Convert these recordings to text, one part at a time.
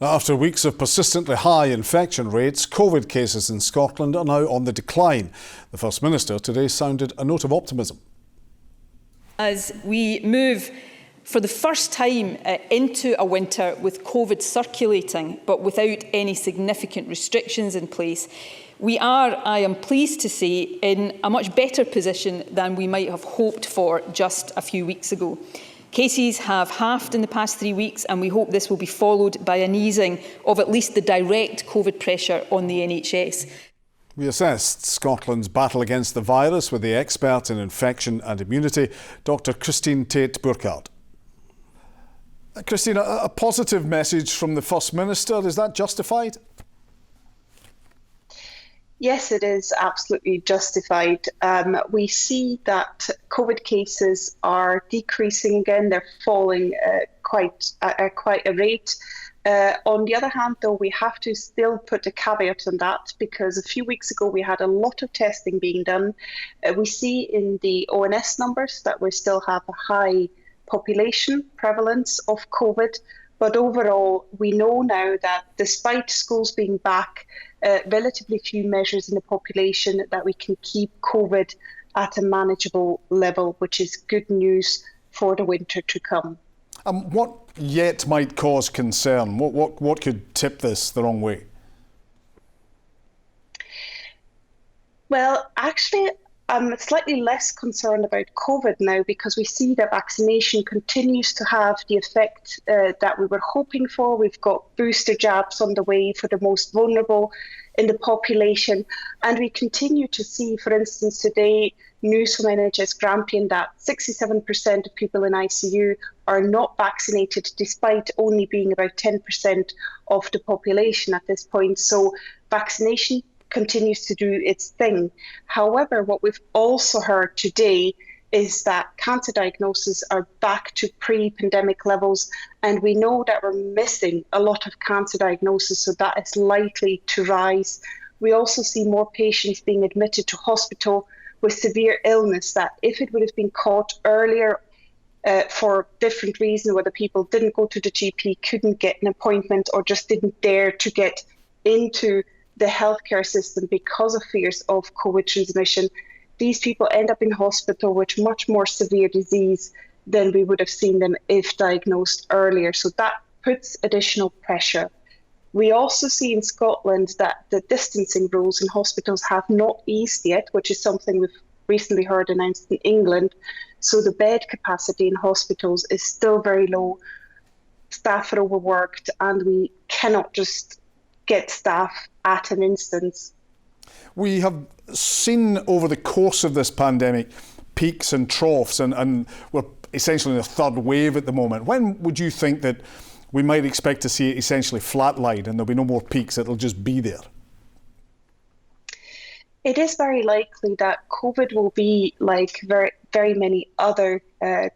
After weeks of persistently high infection rates, COVID cases in Scotland are now on the decline. The First Minister today sounded a note of optimism. As we move for the first time into a winter with COVID circulating, but without any significant restrictions in place, we are, I am pleased to say, in a much better position than we might have hoped for just a few weeks ago. Cases have halved in the past 3 weeks, and we hope this will be followed by an easing of at least the direct COVID pressure on the NHS. We assessed Scotland's battle against the virus with the expert in infection and immunity, Dr. Christine Tait-Burkard. Christine, a positive message from the First Minister, is that justified? Yes, it is absolutely justified. We see that COVID cases are decreasing again. They're falling quite a rate. On the other hand, though, we have to still put a caveat on that, because a few weeks ago we had a lot of testing being done. We see in the ONS numbers that we still have a high population prevalence of COVID. But overall, we know now that despite schools being back, relatively few measures in the population, that we can keep COVID at a manageable level, which is good news for the winter to come. What yet might cause concern? What could tip this the wrong way? Well, actually, I'm slightly less concerned about COVID now, because we see that vaccination continues to have the effect that we were hoping for. We've got booster jabs on the way for the most vulnerable in the population. And we continue to see, for instance, today, news from NHS Grampian that 67% of people in ICU are not vaccinated, despite only being about 10% of the population at this point. So vaccination continues to do its thing. However, what we've also heard today is that cancer diagnoses are back to pre-pandemic levels, and we know that we're missing a lot of cancer diagnoses, so that is likely to rise. We also see more patients being admitted to hospital with severe illness that, if it would have been caught earlier for different reasons, whether people didn't go to the GP, couldn't get an appointment, or just didn't dare to get into the healthcare system because of fears of COVID transmission, these people end up in hospital with much more severe disease than we would have seen them if diagnosed earlier. So that puts additional pressure. We also see in Scotland that the distancing rules in hospitals have not eased yet, which is something we've recently heard announced in England. So the bed capacity in hospitals is still very low. Staff are overworked, and we cannot just get staff at an instance. We have seen over the course of this pandemic peaks and troughs, and we're essentially in a third wave at the moment. When would you think that we might expect to see it essentially flatline and there'll be no more peaks, it'll just be there? It is very likely that COVID will be like very many other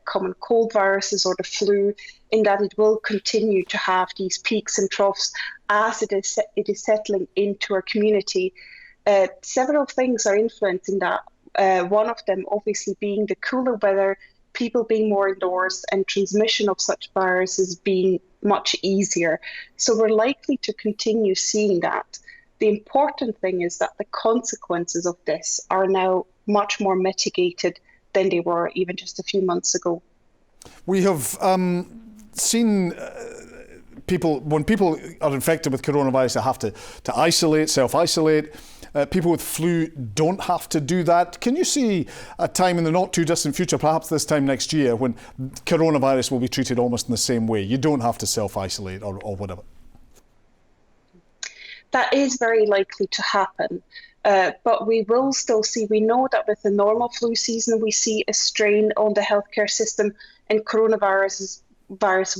common cold viruses or the flu, in that it will continue to have these peaks and troughs as it is settling into our community. Several things are influencing that. One of them obviously being the cooler weather, people being more indoors, and transmission of such viruses being much easier. So we're likely to continue seeing that. The important thing is that the consequences of this are now much more mitigated than they were even just a few months ago. We have seen people, when people are infected with coronavirus, they have to isolate, self-isolate. People with flu don't have to do that. Can you see a time in the not too distant future, perhaps this time next year, when coronavirus will be treated almost in the same way? You don't have to self-isolate or whatever. That is very likely to happen. But we will still see, we know that with the normal flu season, we see a strain on the healthcare system, and coronavirus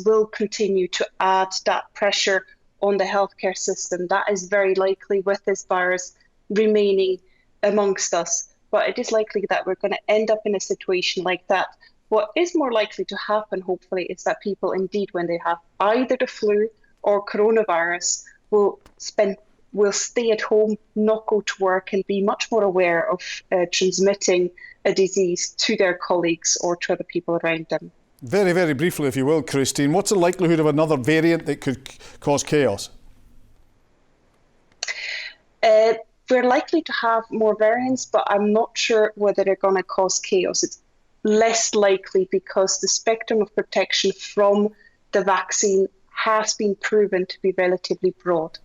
will continue to add that pressure on the healthcare system. That is very likely with this virus remaining amongst us. But it is likely that we're going to end up in a situation like that. What is more likely to happen, hopefully, is that people indeed, when they have either the flu or coronavirus, will stay at home, not go to work, and be much more aware of transmitting a disease to their colleagues or to other people around them. Very, very briefly, if you will, Christine, what's the likelihood of another variant that could cause chaos? We're likely to have more variants, but I'm not sure whether they're going to cause chaos. It's less likely because the spectrum of protection from the vaccine has been proven to be relatively broad.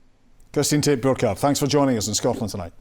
Christine Tait-Burkard, thanks for joining us in Scotland tonight.